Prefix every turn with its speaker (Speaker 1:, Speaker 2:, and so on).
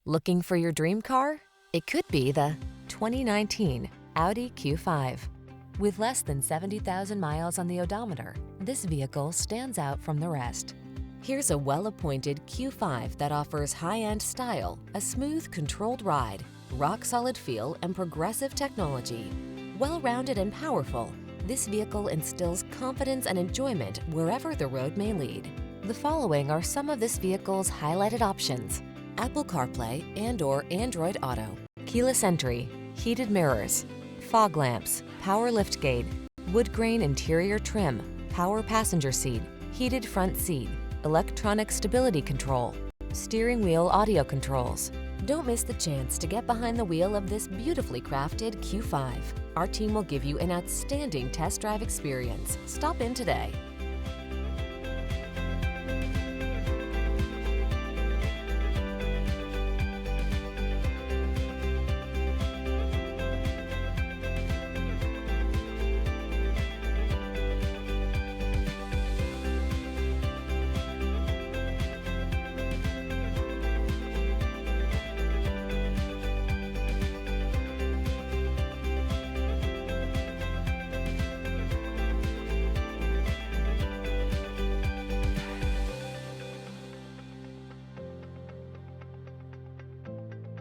Speaker 1: Looking for your dream car? It could be the 2019 Audi Q5. With less than 70,000 miles on the odometer, this vehicle stands out from the rest. Here's a well-appointed Q5 that offers high-end style, a smooth, controlled ride, rock-solid feel, and progressive technology. Well-rounded and powerful, this vehicle instills confidence and enjoyment wherever the road may lead. The following are some of this vehicle's highlighted options: Apple CarPlay and/or Android Auto, keyless entry, heated mirrors, fog lamps, power liftgate, wood grain interior trim, power passenger seat, heated front seat, electronic stability control, steering wheel audio controls. Don't miss the chance to get behind the wheel of this beautifully crafted Q5. Our team will give you an outstanding test drive experience. Stop in today.